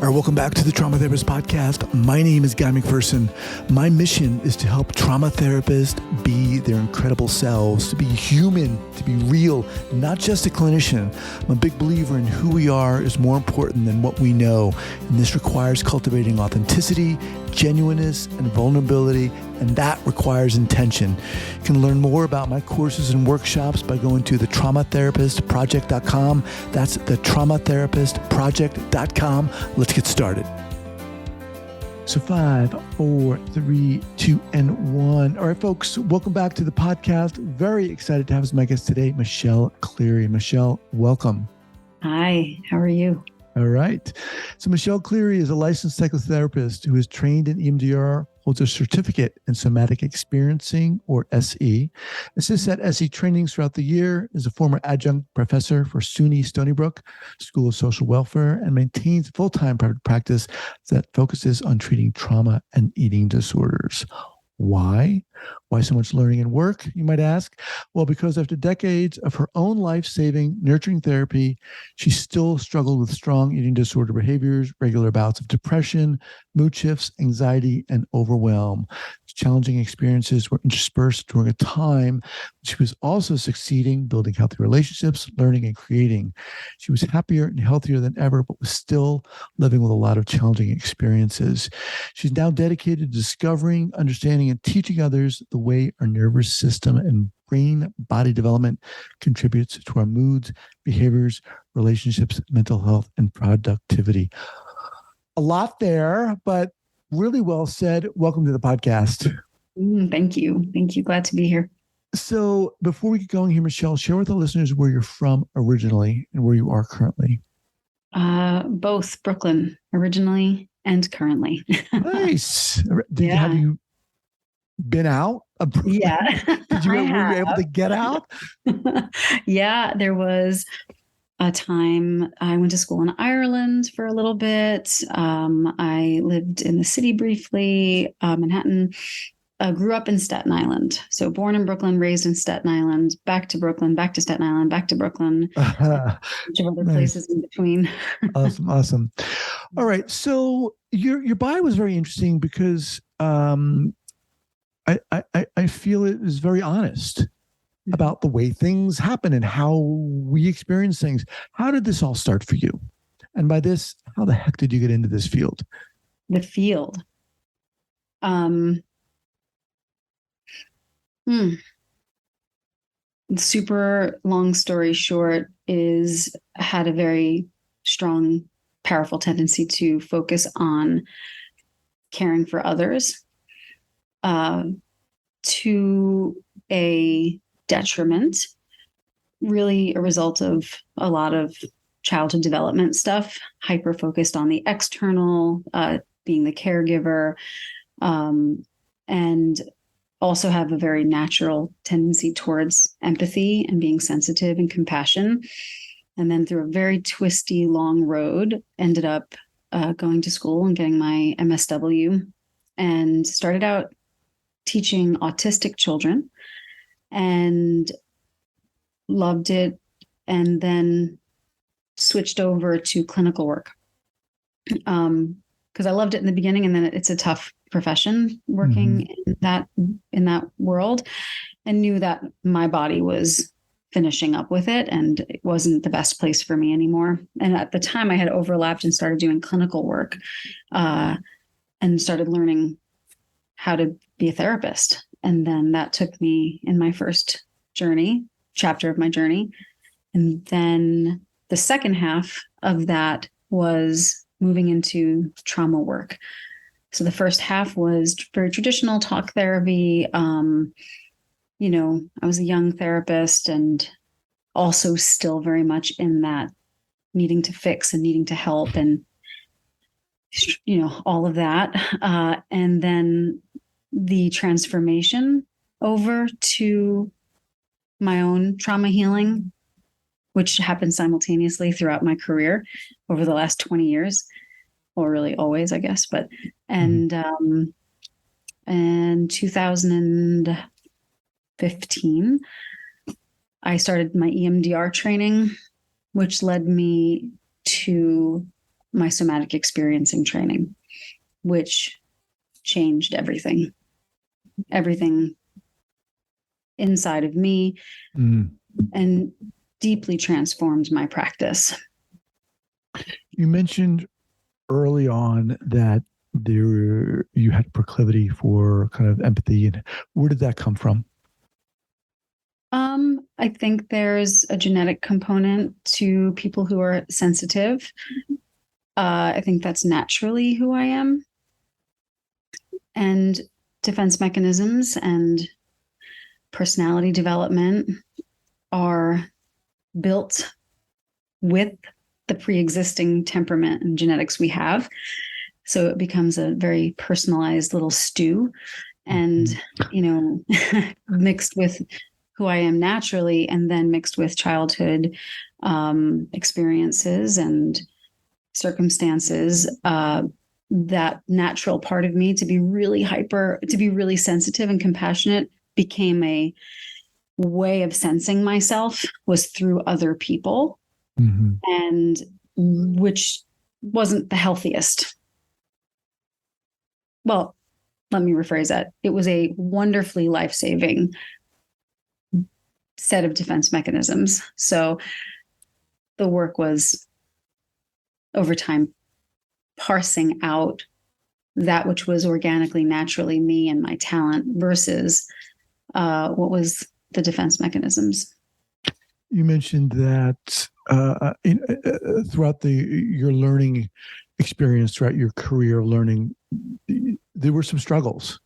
All right, welcome back to the Trauma Therapist Podcast. My name is Guy McPherson. My mission is to help trauma therapists be their incredible selves, to be human, to be real, not just a clinician. I'm a big believer in who we are is more important than what we know. And this requires cultivating authenticity, genuineness, and vulnerability, and that requires intention. You can learn more about my courses and workshops by going to thetraumatherapistproject.com. That's thetraumatherapistproject.com. Let's get started. So 5, 4, 3, 2, and 1. All right, folks, welcome back to the podcast. Very excited to have as my guest today, Michelle Cleary. Michelle, welcome. Hi, how are you? All right. So Michelle Cleary is a licensed psychotherapist who is trained in EMDR, holds a certificate in somatic experiencing, or SE, assists at SE trainings throughout the year, is a former adjunct professor for SUNY Stony Brook School of Social Welfare, and maintains a full-time private practice that focuses on treating trauma and eating disorders. Why? Why so much learning and work, you might ask? Well, because after decades of her own life-saving, nurturing therapy, she still struggled with strong eating disorder behaviors, regular bouts of depression, mood shifts, anxiety, and overwhelm. Challenging experiences were interspersed during a time when she was also succeeding, building healthy relationships, learning, and creating. She was happier and healthier than ever, but was still living with a lot of challenging experiences. She's now dedicated to discovering, understanding, and teaching others the way our nervous system and brain-body development contributes to our moods, behaviors, relationships, mental health, and productivity. A lot there, but really well said. Welcome to the podcast. Thank you. Thank you. Glad to be here. So before we get going here, Michelle, share with the listeners where you're from originally and where you are currently. Both Brooklyn originally and currently. Nice. Have you been out of Brooklyn? Yeah. Were you able to get out? Yeah, there was a time I went to school in Ireland for a little bit. I lived in the city briefly, Manhattan. Grew up in Staten Island. So born in Brooklyn, raised in Staten Island, back to Brooklyn, back to Staten Island, back to Brooklyn, a bunch of other places in between. Awesome. All right. So your bio was very interesting because I feel it is very honest about the way things happen and how we experience things. How did this all start for you? And by this, how the heck did you get into this field? The field. Super long story short had a very strong, powerful tendency to focus on caring for others, to a detriment, really a result of a lot of childhood development stuff, hyper focused on the external, being the caregiver, and also have a very natural tendency towards empathy and being sensitive and compassion. And then through a very twisty, long road, ended up going to school and getting my MSW, and started out teaching autistic children and loved it, and then switched over to clinical work because I loved it in the beginning, and then it's a tough profession working in that world, and knew that my body was finishing up with it and it wasn't the best place for me anymore. And at the time I had overlapped and started doing clinical work and started learning how to be a therapist. And then that took me in my first chapter of my journey. And then the second half of that was moving into trauma work. So the first half was very traditional talk therapy. I was a young therapist and also still very much in that needing to fix and needing to help and, all of that. And then the transformation over to my own trauma healing, which happened simultaneously throughout my career over the last 20 years, or really always, I guess. And in 2015, I started my EMDR training, which led me to my somatic experiencing training, which changed everything inside of me, and deeply transformed my practice. You mentioned early on that you had proclivity for kind of empathy, and where did that come from? I think there's a genetic component to people who are sensitive. I think that's naturally who I am. And defense mechanisms and personality development are built with the pre-existing temperament and genetics we have. So it becomes a very personalized little stew, and, mixed with who I am naturally, and then mixed with childhood experiences and circumstances, that natural part of me to be really sensitive and compassionate became a way of sensing myself, was through other people, and which wasn't the healthiest. Well, let me rephrase that. It was a wonderfully life-saving set of defense mechanisms. So the work was, over time, parsing out that which was organically, naturally me and my talent versus what was the defense mechanisms. You mentioned that throughout your learning experience, throughout your career of learning, there were some struggles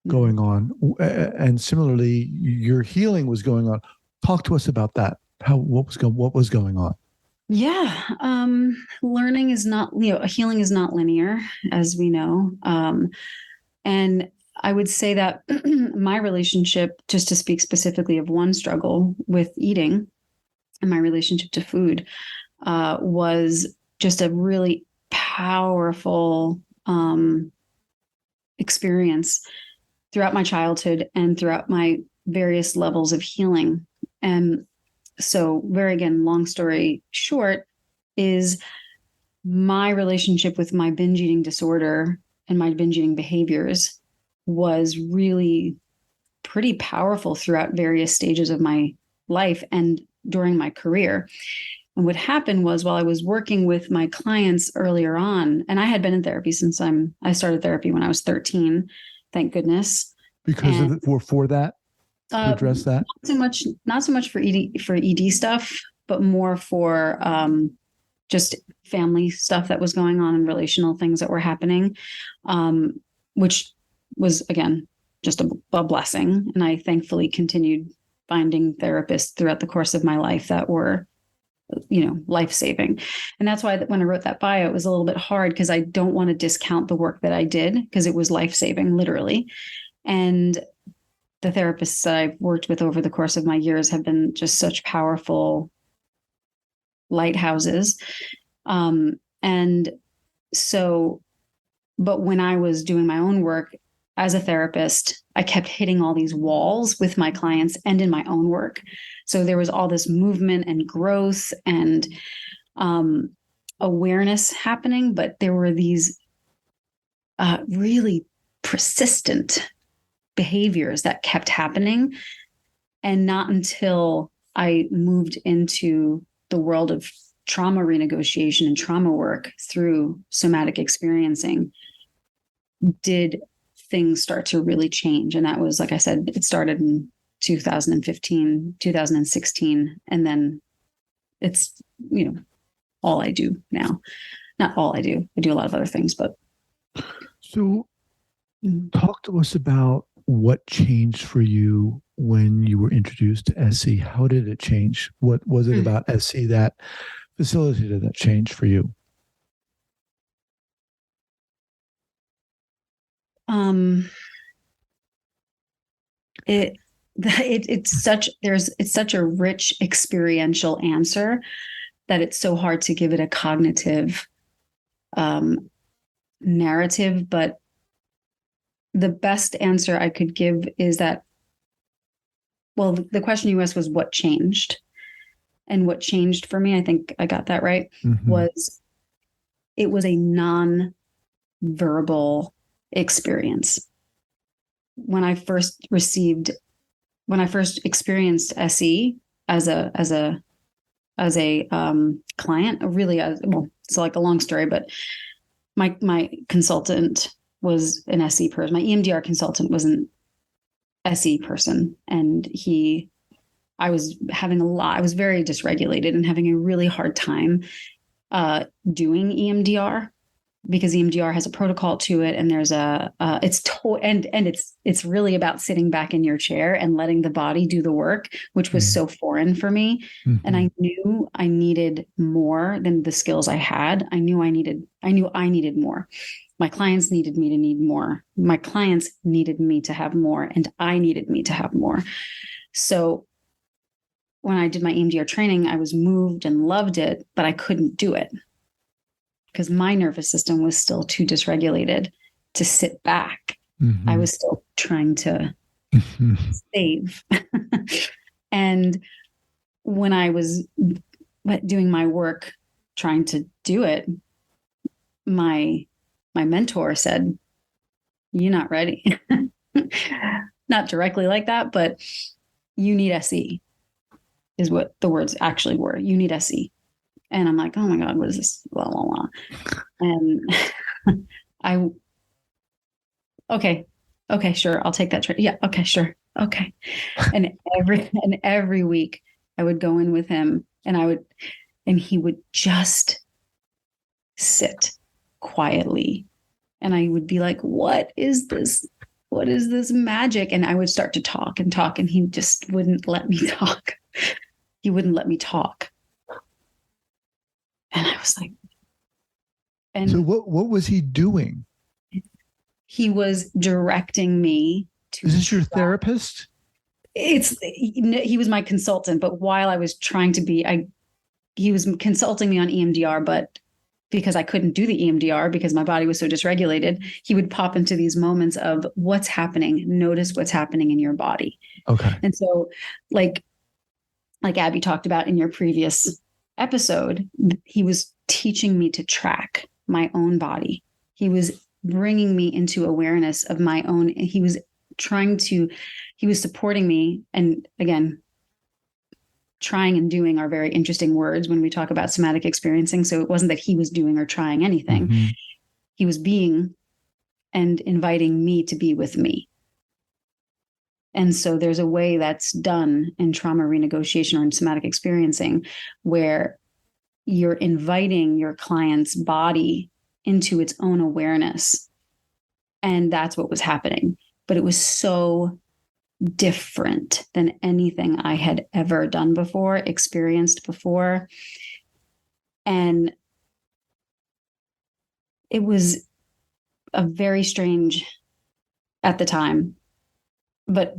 going on, and similarly, your healing was going on. Talk to us about that. What was going on? Yeah, learning is not, healing is not linear, as we know, and I would say that my relationship, just to speak specifically of one struggle with eating and my relationship to food, was just a really powerful experience throughout my childhood and throughout my various levels of healing. And so, long story short, is my relationship with my binge eating disorder and my binge eating behaviors was really pretty powerful throughout various stages of my life and during my career. And what happened was, while I was working with my clients earlier on, and I had been in therapy since I started therapy when I was 13, thank goodness. Because for that, to address that? Not so much for ED stuff, but more for just family stuff that was going on and relational things that were happening, which was, again, just a blessing. And I thankfully continued finding therapists throughout the course of my life that were, life-saving. And that's why when I wrote that bio, it was a little bit hard, because I don't want to discount the work that I did, because it was life-saving, literally. And the therapists that I've worked with over the course of my years have been just such powerful lighthouses. And so, but when I was doing my own work as a therapist, I kept hitting all these walls with my clients and in my own work. So there was all this movement and growth and awareness happening, but there were these really persistent behaviors that kept happening. And not until I moved into the world of trauma renegotiation and trauma work through somatic experiencing did things start to really change. And that was, like I said, it started in 2015, 2016. And then it's, all I do now. Not all I do. I do a lot of other things, but. So talk to us about what changed for you when you were introduced to SE. How did it change? What was it about SE that facilitated that change for you? It's such a rich experiential answer that it's so hard to give it a cognitive narrative, but the best answer I could give is that, well, the question you asked was what changed. And what changed for me, I think I got that right, was it was a non-verbal experience. When I first experienced SE as a client, really, well, it's like a long story, but my consultant was an SE person. My EMDR consultant was an SE person, and I was very dysregulated and having a really hard time doing EMDR, because EMDR has a protocol to it, and there's it's really about sitting back in your chair and letting the body do the work, which was so foreign for me. And I knew I needed more than the skills I had. I knew I needed more. My clients needed me to need more. My clients needed me to have more, and I needed me to have more. So when I did my EMDR training, I was moved and loved it, but I couldn't do it because my nervous system was still too dysregulated to sit back. I was still trying to save. And when I was doing my work, trying to do it, my mentor said, "You're not ready." Not directly like that, but you need SE, is what the words actually were. You need SE. And I'm like, oh my God, what is this? Blah, blah, blah. And okay, sure. I'll take that. Yeah. Okay, sure. Okay. And every week I would go in with him, and he would just sit quietly. And I would be like, what is this? What is this magic? And I would start to talk, and he just wouldn't let me talk. He wouldn't let me talk. And I was like, and so what was he doing? He was directing me to. Is this your therapist? He was my consultant, but while I was trying to be, he was consulting me on EMDR, but because I couldn't do the EMDR because my body was so dysregulated, he would pop into these moments of what's happening. Notice what's happening in your body. Okay. And so like Abby talked about in your previous episode, he was teaching me to track my own body. He was bringing me into awareness of my own. He was supporting me. And again, trying and doing are very interesting words when we talk about somatic experiencing. So it wasn't that he was doing or trying anything. He was being and inviting me to be with me. And so there's a way that's done in trauma renegotiation or in somatic experiencing where you're inviting your client's body into its own awareness. And that's what was happening. But it was so different than anything I had ever done before, experienced before. And it was a very strange at the time, but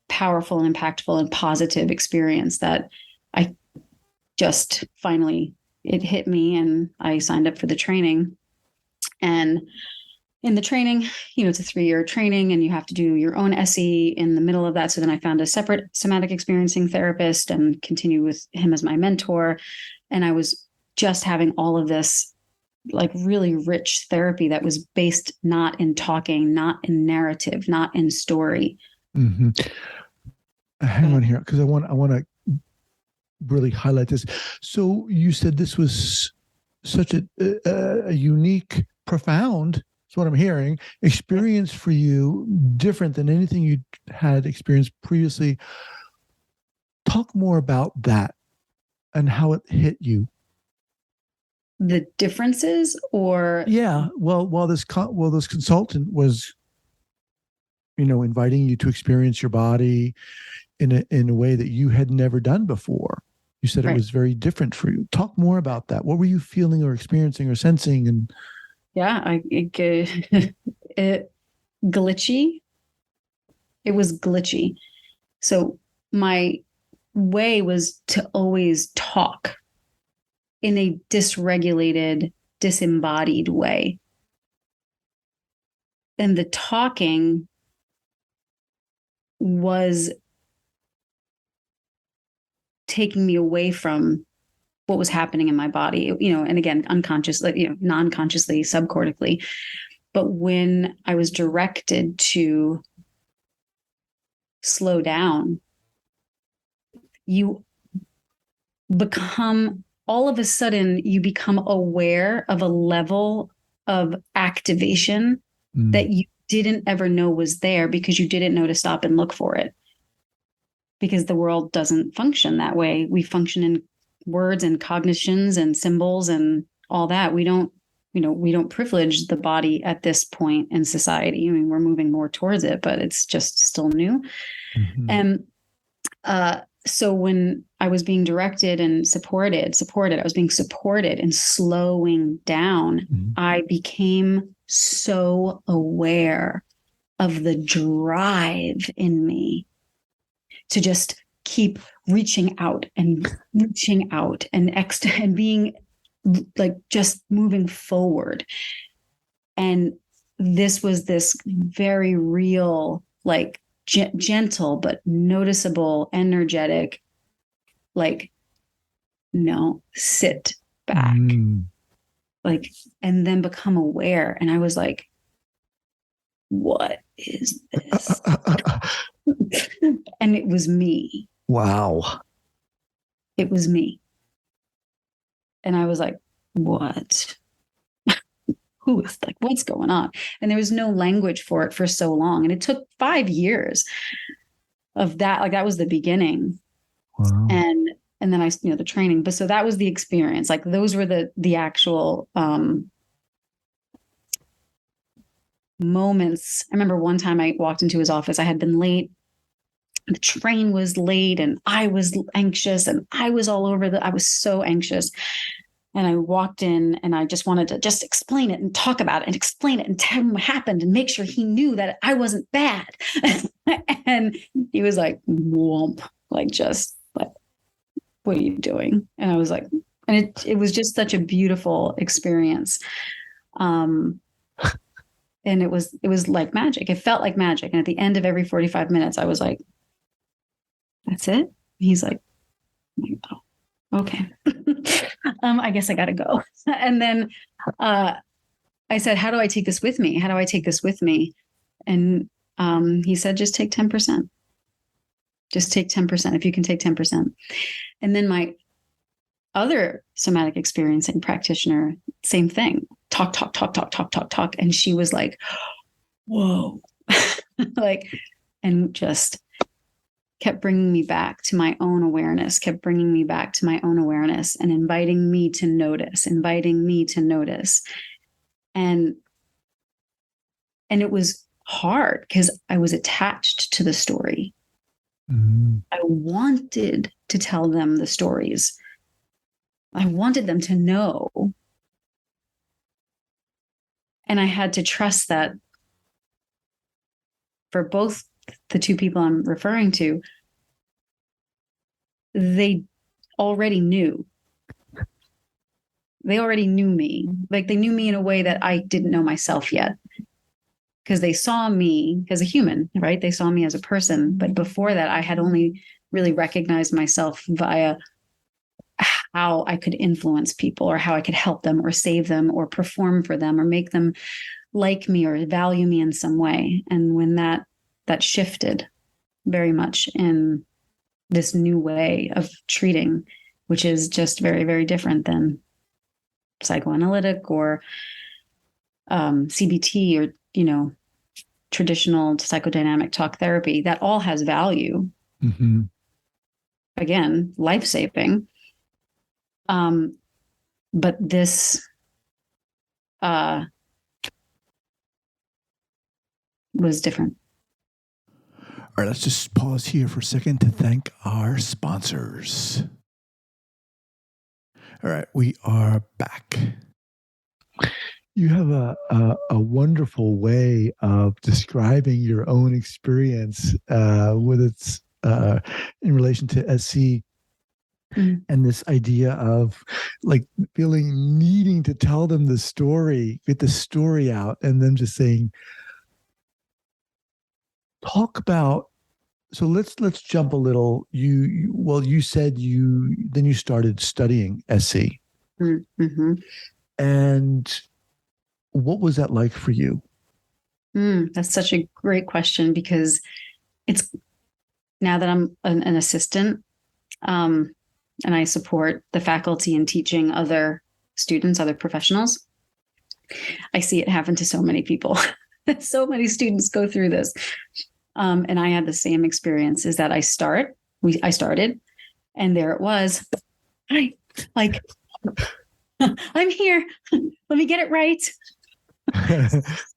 powerful and impactful and positive experience that I just finally, it hit me and I signed up for the training. And in the training, it's a 3-year training and you have to do your own SE in the middle of that. So then I found a separate somatic experiencing therapist and continue with him as my mentor. And I was just having all of this like really rich therapy that was based not in talking, not in narrative, not in story. Hang on here, because I want to really highlight this. So you said this was such a unique, profound, that's what I'm hearing, experience for you, different than anything you had experienced previously. Talk more about that and how it hit you. The differences, or while this consultant was inviting you to experience your body in a way that you had never done before. You said it was very different for you. Talk more about that. What were you feeling or experiencing or sensing? And it glitchy. It was glitchy. So my way was to always talk in a dysregulated, disembodied way. and the talking was taking me away from what was happening in my body, and again, unconsciously, non-consciously, subcortically. But when I was directed to slow down, you become, all of a sudden, you become aware of a level of activation that you didn't ever know was there because you didn't know to stop and look for it. Because the world doesn't function that way. We function in words and cognitions and symbols and all that. We don't privilege the body at this point in society. I mean, we're moving more towards it, but it's just still new. Mm-hmm. And so when I was being directed and supported, I was being supported and slowing down. Mm-hmm. I became so aware of the drive in me to just keep reaching out and being like just moving forward. And this was this very real, like gentle, but noticeable, energetic, like, no, sit back, like, and then become aware. And I was like, what is this? And it was me. Wow. It was me. And I was like, what? Who is, like, what's going on? And there was no language for it for so long. And it took 5 years of that. Like, that was the beginning. Wow. And then I, the training. But so that was the experience. Like, those were the actual moments. I remember one time I walked into his office. I had been late. The train was late and I was anxious and I was all over I was so anxious. And I walked in and I just wanted to just explain it and talk about it and explain it and tell him what happened and make sure he knew that I wasn't bad. And he was like, whoomp, like, just like, what are you doing? And I was like, and it was just such a beautiful experience. And it was like magic. It felt like magic. And at the end of every 45 minutes, I was like, that's it. He's like, oh, okay. I guess I got to go. And then I said, how do I take this with me? How do I take this with me? And he said, just take 10%. Just take 10%. If you can take 10%. And then my other somatic experiencing practitioner, same thing. Talk. And she was like, whoa, like, and just kept bringing me back to my own awareness, and inviting me to notice. And it was hard because I was attached to the story. Mm-hmm. I wanted to tell them the stories. I wanted them to know. And I had to trust that for both the two people I'm referring to, they already knew. They already knew me. Like, they knew me in a way that I didn't know myself yet. Because they saw me as a human, right? They saw me as a person. But before that, I had only really recognized myself via how I could influence people, or how I could help them or save them or perform for them or make them like me or value me in some way. And when that shifted very much in this new way of treating, which is just very, very different than psychoanalytic or CBT or, traditional psychodynamic talk therapy, that all has value. Mm-hmm. Again, life-saving. But this was different. All right, let's just pause here for a second to thank our sponsors. All right, we are back. You have a wonderful way of describing your own experience with its in relation to SC. Mm-hmm. And this idea of, like, needing to tell them the story, get the story out, and then just saying, talk about, so let's jump a little. You said you started studying SE. Mm-hmm. And what was that like for you? That's such a great question, because it's now that I'm an assistant, and I support the faculty in teaching other students, other professionals. I see it happen to so many people. So many students go through this. And I had the same experience, is that I started, and there it was. Like, I'm here. Let me get it right.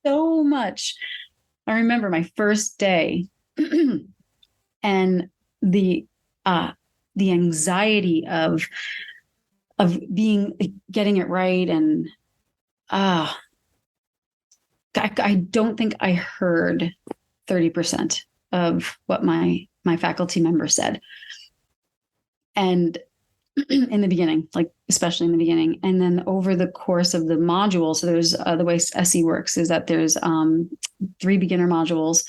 So much. I remember my first day and the anxiety of getting it right. And I don't think I heard 30% of what my faculty member said. And in the beginning, like especially in the beginning, and then over the course of the module. So there's the way SE works is that there's 3 beginner modules,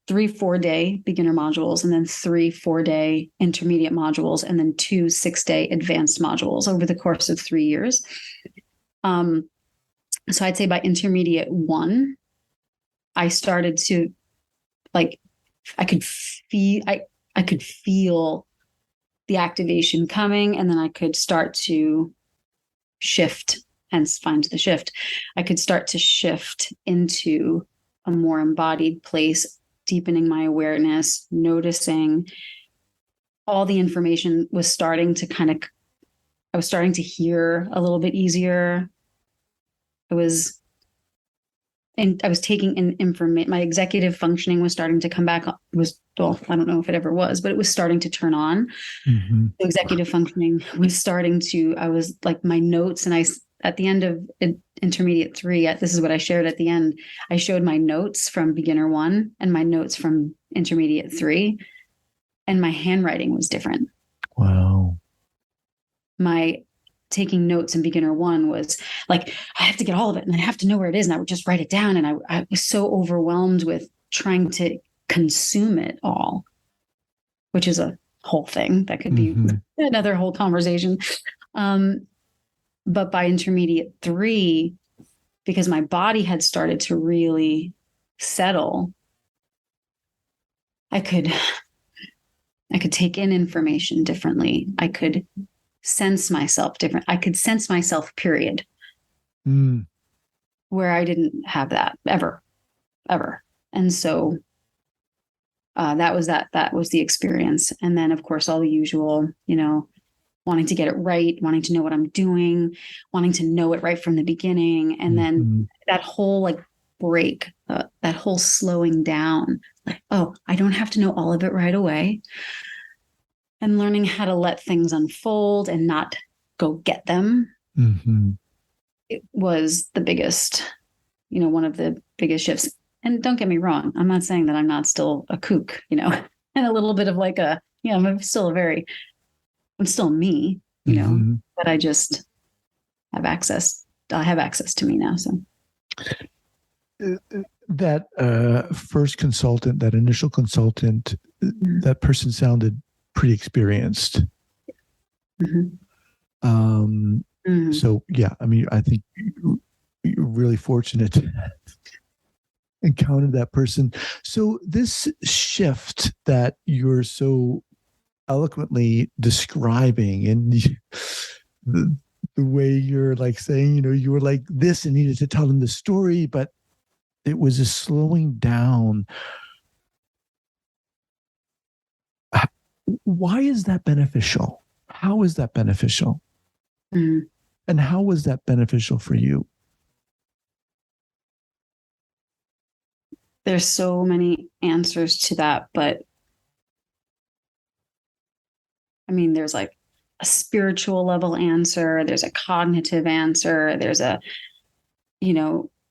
3 4-day beginner modules, and then 3 4-day intermediate modules, and then 2 6-day advanced modules over the course of 3 years. So I'd say by intermediate 1, I started to I could feel the activation coming, and then I could start to shift, hence find the shift. I could start to shift into a more embodied place, deepening my awareness, noticing all the information was starting to I was starting to hear a little bit easier. I was taking in information. My executive functioning was starting to come back. I don't know if it ever was, but it was starting to turn on. Mm-hmm. The executive functioning was starting to, I was like my notes, and at the end of intermediate 3, this is what I shared at the end. I showed my notes from beginner 1 and my notes from intermediate 3, and my handwriting was different. Wow. My taking notes in beginner 1 was like, I have to get all of it and I have to know where it is. And I would just write it down. And I was so overwhelmed with trying to consume it all, which is a whole thing that could be another whole conversation. But by intermediate 3, because my body had started to really settle, I could take in information differently. I could sense myself different. I could sense myself, period. Where I didn't have that ever. And so that was the experience. And then of course, all the usual, wanting to get it right, wanting to know what I'm doing, wanting to know it right from the beginning. And then that whole break, that whole slowing down, I don't have to know all of it right away. And learning how to let things unfold and not go get them. It was the biggest, one of the biggest shifts. And don't get me wrong, I'm not saying that I'm not still a kook, and a little bit of I'm still me, but I just have access. I have access to me now. So that first consultant, that initial consultant, that person sounded pretty experienced. So yeah, I mean, I think you're really fortunate to encounter that person. So this shift that you're so eloquently describing, and the way you're saying, you were like this and needed to tell them the story, but it was a slowing down. Why is that beneficial? How is that beneficial? And how was that beneficial for you? There's so many answers to that, but I mean, there's a spiritual level answer. There's a cognitive answer. There's a,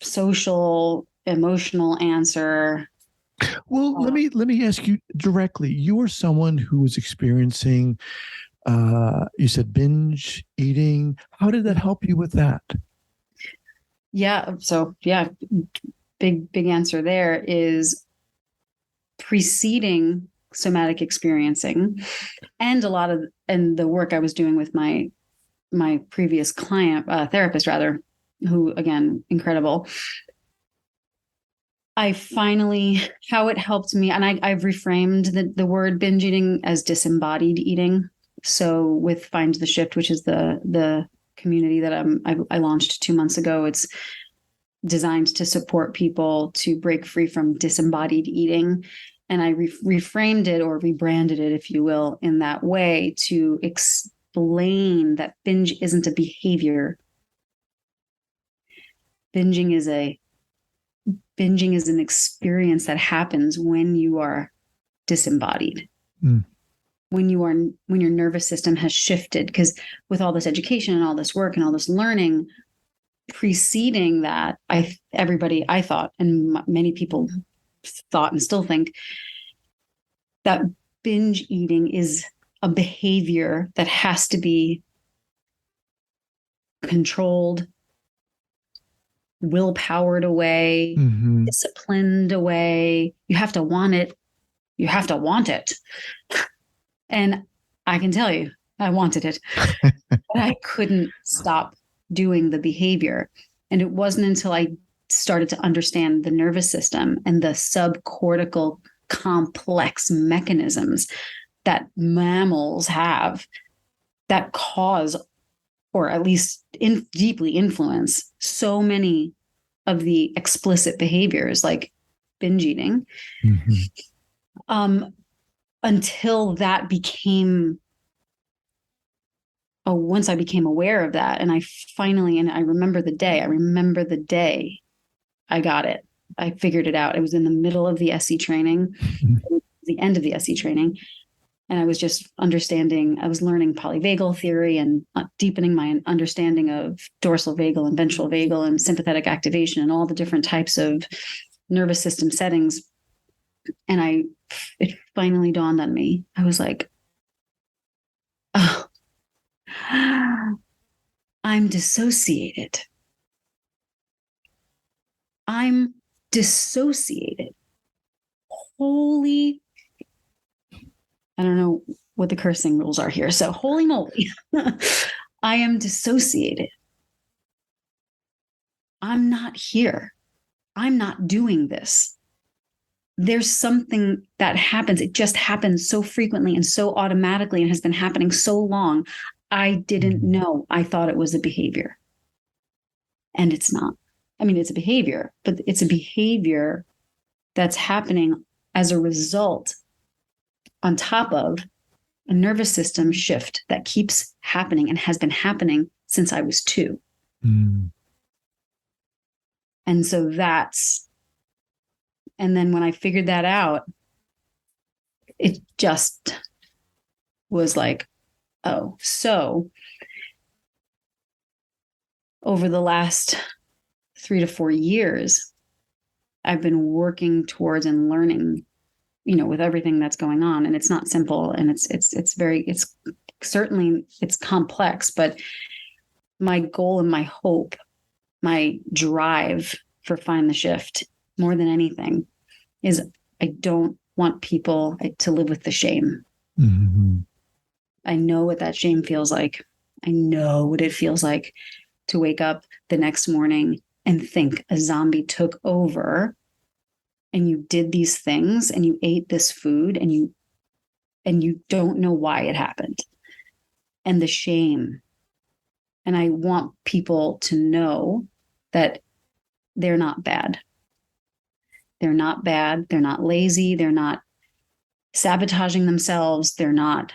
social, emotional answer. Well, let me ask you directly. You are someone who was experiencing, you said binge eating. How did that help you with that? Yeah. So yeah, big answer there is preceding somatic experiencing, and the work I was doing with my previous client, therapist rather, who again, incredible. I finally, how it helped me, and I've reframed the word binge eating as disembodied eating. So with Find the Shift, which is the community that I launched 2 months ago, it's designed to support people to break free from disembodied eating. And I reframed it, or rebranded it, if you will, in that way to explain that binge isn't a behavior. Binging is an experience that happens when you are disembodied. When your nervous system has shifted, because with all this education and all this work and all this learning preceding that, I thought, and many people thought and still think, that binge eating is a behavior that has to be controlled, willpowered away, disciplined away. You have to want it. You have to want it. And I can tell you, I wanted it, but I couldn't stop doing the behavior. And it wasn't until I started to understand the nervous system and the subcortical complex mechanisms that mammals have that cause, or at least deeply influence, so many of the explicit behaviors like binge eating, until that became, once I became aware of that, and I remember the day I got it. I figured it out. It was in the middle of the SE training, the end of the SE training. And I was just I was learning polyvagal theory and deepening my understanding of dorsal vagal and ventral vagal and sympathetic activation and all the different types of nervous system settings. And it finally dawned on me. I was like, oh, I'm dissociated. Holy, I don't know what the cursing rules are here. So holy moly, I am dissociated. I'm not here. I'm not doing this. There's something that happens. It just happens so frequently and so automatically, and has been happening so long. I didn't know. I thought it was a behavior. And it's not. I mean, it's a behavior, but it's a behavior that's happening as a result, on top of a nervous system shift that keeps happening and has been happening since I was 2. And so and then when I figured that out, it just was like, oh, so over the last 3 to 4 years, I've been working towards and learning, with everything that's going on. And it's not simple, and it's certainly complex, but my goal and my hope, my drive for Find the Shift, more than anything, is I don't want people to live with the shame. I know what that shame feels like. I know what it feels like to wake up the next morning and think a zombie took over, and you did these things and you ate this food and you don't know why it happened, and the shame. And I want people to know that they're not bad. They're not bad. They're not lazy. They're not sabotaging themselves. They're not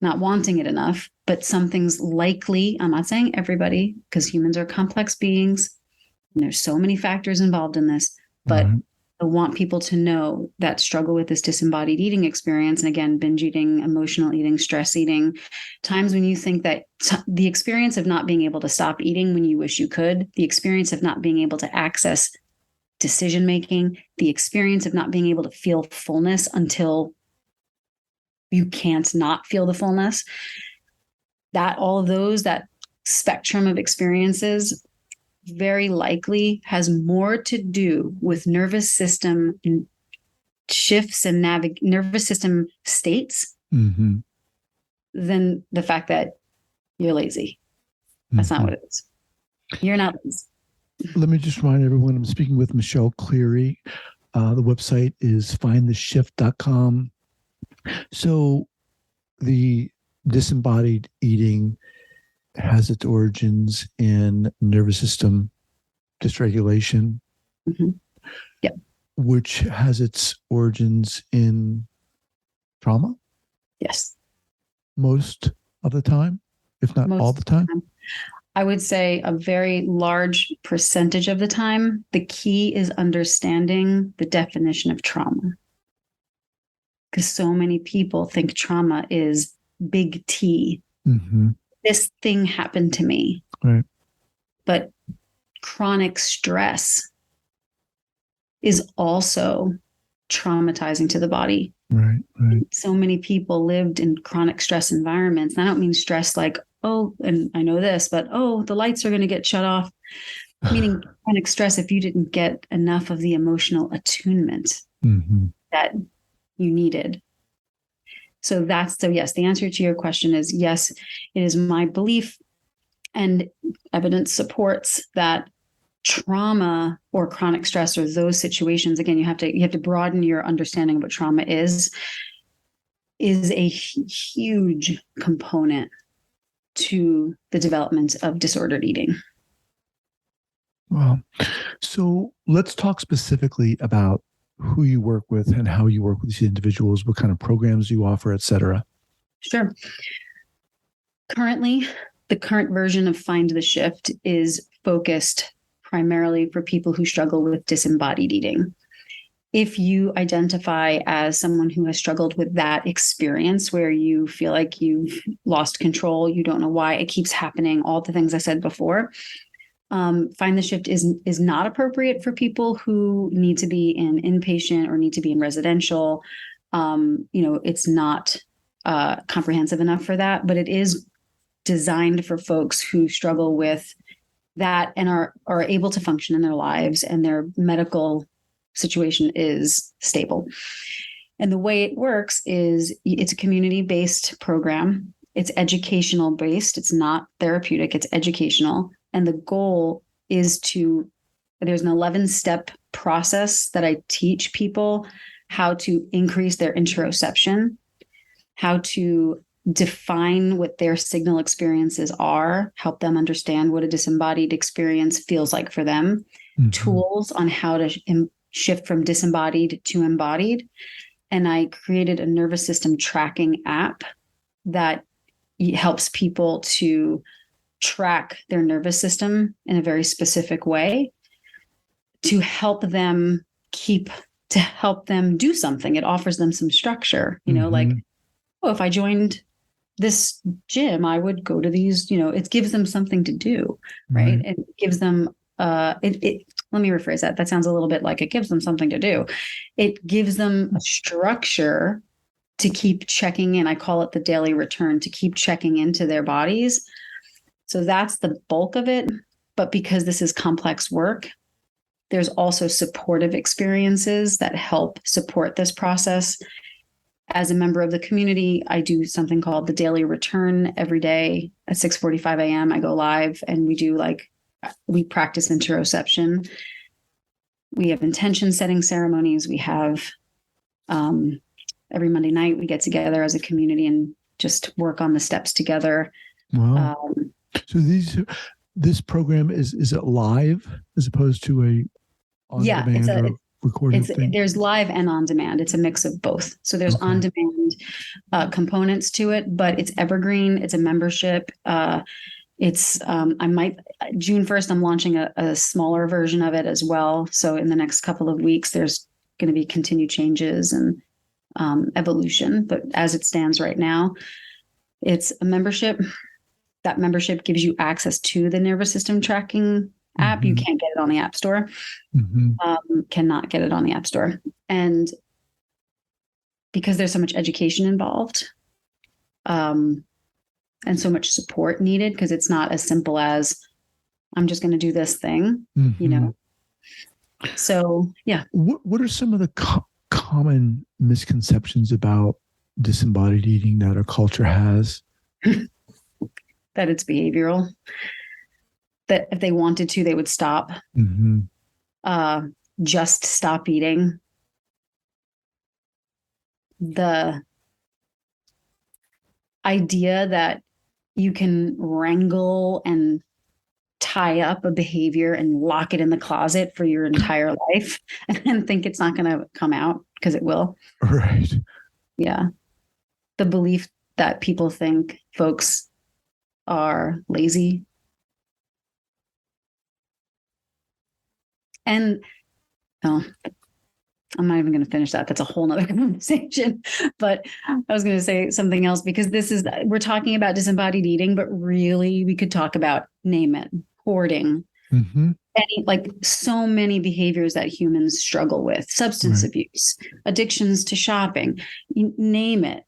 wanting it enough, but something's likely. I'm not saying everybody, because humans are complex beings and there's so many factors involved in this, but I want people to know that struggle with this disembodied eating experience. And again, binge eating, emotional eating, stress eating, times when you think that the experience of not being able to stop eating when you wish you could, the experience of not being able to access decision-making, the experience of not being able to feel fullness until you can't not feel the fullness, all of those, that spectrum of experiences very likely has more to do with nervous system shifts in nervous system states Mm-hmm. than the fact that you're lazy. That's not what it is. You're not lazy. Let me just remind everyone, I'm speaking with Michelle Cleary. The website is findtheshift.com. So the disembodied eating has its origins in nervous system dysregulation, Yep. which has its origins in trauma. Yes. Most of the time, if not all the time. I would say a very large percentage of the time. The key is understanding the definition of trauma. Because so many people think trauma is big T. Mm-hmm. This thing happened to me. Right. But chronic stress is also traumatizing to the body. Right. So many people lived in chronic stress environments. And I don't mean stress like, oh, and I know this, but the lights are going to get shut off. Meaning chronic stress if you didn't get enough of the emotional attunement that you needed. So yes, the answer to your question is yes, it is my belief, and evidence supports that trauma or chronic stress or those situations, again, you have to broaden your understanding of what trauma is a huge component to the development of disordered eating. Wow. So let's talk specifically about who you work with and how you work with these individuals, what kind of programs you offer, et cetera. Sure. Currently, the current version of Find the Shift is focused primarily for people who struggle with disembodied eating. If you identify as someone who has struggled with that experience where you feel like you've lost control, you don't know why it keeps happening, all the things I said before, Find the Shift is not appropriate for people who need to be in inpatient or need to be in residential. It's not comprehensive enough for that, but it is designed for folks who struggle with that and are able to function in their lives and their medical situation is stable. And the way it works is it's a community-based program. It's educational based. It's not therapeutic. It's educational. And the goal is there's an 11-step process that I teach people how to increase their interoception, how to define what their signal experiences are, help them understand what a disembodied experience feels like for them, tools on how to shift from disembodied to embodied. And I created a nervous system tracking app that helps people to track their nervous system in a very specific way to help them do something. It offers them some structure, like, if I joined this gym, I would go to these, it gives them something to do, right? It gives them, let me rephrase that. That sounds a little bit like it gives them something to do. It gives them a structure to keep checking in. I call it the daily return, to keep checking into their bodies. So that's the bulk of it. But because this is complex work, there's also supportive experiences that help support this process. As a member of the community, I do something called the daily return every day at 6:45 a.m. I go live and we practice interoception. We have intention setting ceremonies. We have every Monday night we get together as a community and just work on the steps together. Wow. So this program is it live as opposed to a on-demand or recording thing? There's live and on demand. It's a mix of both. So there's on demand components to it, but it's evergreen. It's a membership. It's June 1st, I'm launching a smaller version of it as well. So in the next couple of weeks, there's going to be continued changes and evolution. But as it stands right now, it's a membership. That membership gives you access to the nervous system tracking app. You can't get it on the App Store. Cannot get it on the App Store. And because there's so much education involved, and so much support needed, because it's not as simple as I'm just going to do this thing, So, yeah. What are some of the common misconceptions about disembodied eating that our culture has? That it's behavioral, that if they wanted to, they would stop. Mm-hmm. Just stop eating. The idea that you can wrangle and tie up a behavior and lock it in the closet for your entire life and think it's not going to come out, because it will. Right. Yeah. The belief that people think folks are lazy. And I'm not even going to finish that. That's a whole nother conversation. But I was going to say something else, because we're talking about disembodied eating, but really we could talk about, name it, hoarding, Mm-hmm. like so many behaviors that humans struggle with, substance abuse, addictions to shopping, name it,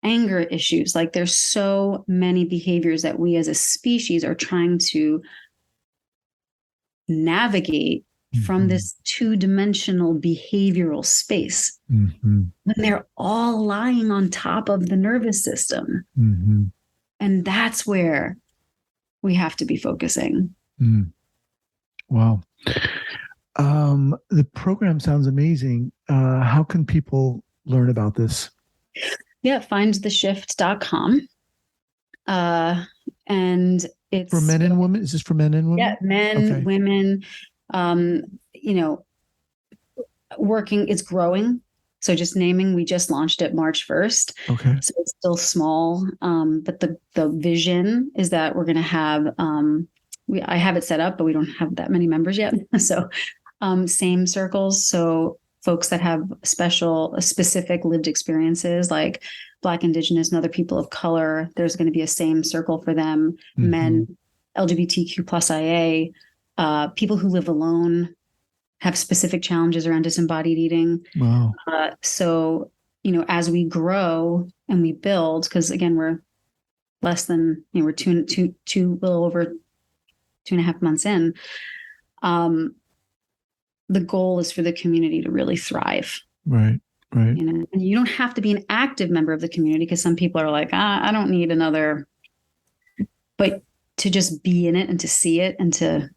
anger issues. Like there's so many behaviors that we as a species are trying to navigate from this two-dimensional behavioral space, when they're all lying on top of the nervous system. And that's where we have to be focusing. Wow. The program sounds amazing. How can people learn about this? Yeah, findtheshift.com. And it's for men and women. Is this for men and women? Yeah, men, women, working, it's growing. So just naming, we just launched it March 1st. Okay. So it's still small. But the vision is that we're going to have, I have it set up, but we don't have that many members yet. So same circles. So folks that have specific lived experiences, like Black, Indigenous, and other people of color, there's going to be a same circle for them. Men, LGBTQ plus IA, people who live alone, have specific challenges around disembodied eating. Wow. So, as we grow and we build, because again, we're less than, we're little over 2.5 months in. The goal is for the community to really thrive. Right. And you don't have to be an active member of the community, because some people are like, I don't need another, but to just be in it and to see it and to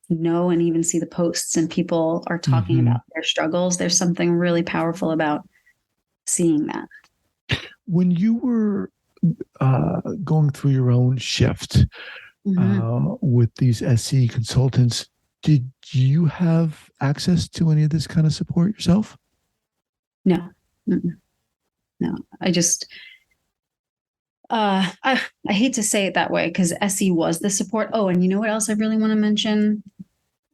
know and even see the posts and people are talking about their struggles. There's something really powerful about seeing that. When you were going through your own shift with these SE consultants, did you have access to any of this kind of support yourself? No. No, I just, I hate to say it that way, because SE was the support. Oh, and you know what else I really want to mention,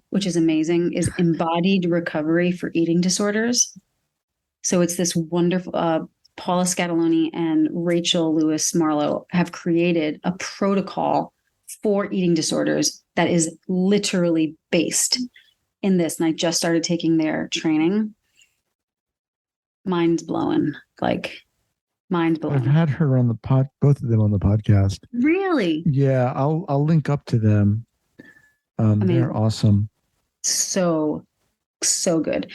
which is amazing, is embodied recovery for eating disorders. So it's this wonderful, Paula Scatoloni and Rachel Lewis Marlowe have created a protocol for eating disorders that is literally based in this. And I just started taking their training. Mind blowing. I've had her on the both of them on the podcast. Really? Yeah, I'll link up to them. They're awesome. So good.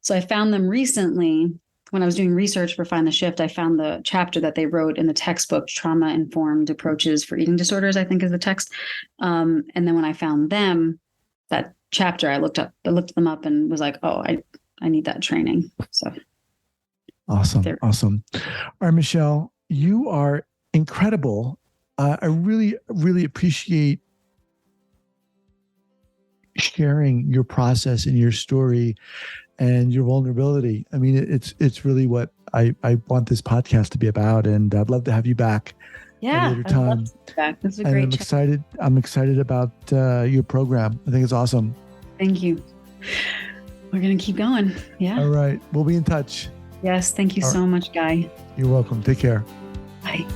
So I found them recently when I was doing research for Find the Shift. I found the chapter that they wrote in the textbook, Trauma Informed Approaches for Eating Disorders, I think is the text. And then when I found them, that chapter, I looked them up and was like, oh, I need that training. So awesome. All right, Michelle, you are incredible. I really, really appreciate sharing your process and your story and your vulnerability. I mean, it's really what I want this podcast to be about, and I'd love to have you back. Yeah, at a later time. I'd love to be back. This is a great chat. I'm excited about your program. I think it's awesome. Thank you. We're gonna keep going. Yeah. All right, we'll be in touch. Yes. Thank you so much, Guy. You're welcome. Take care. Bye.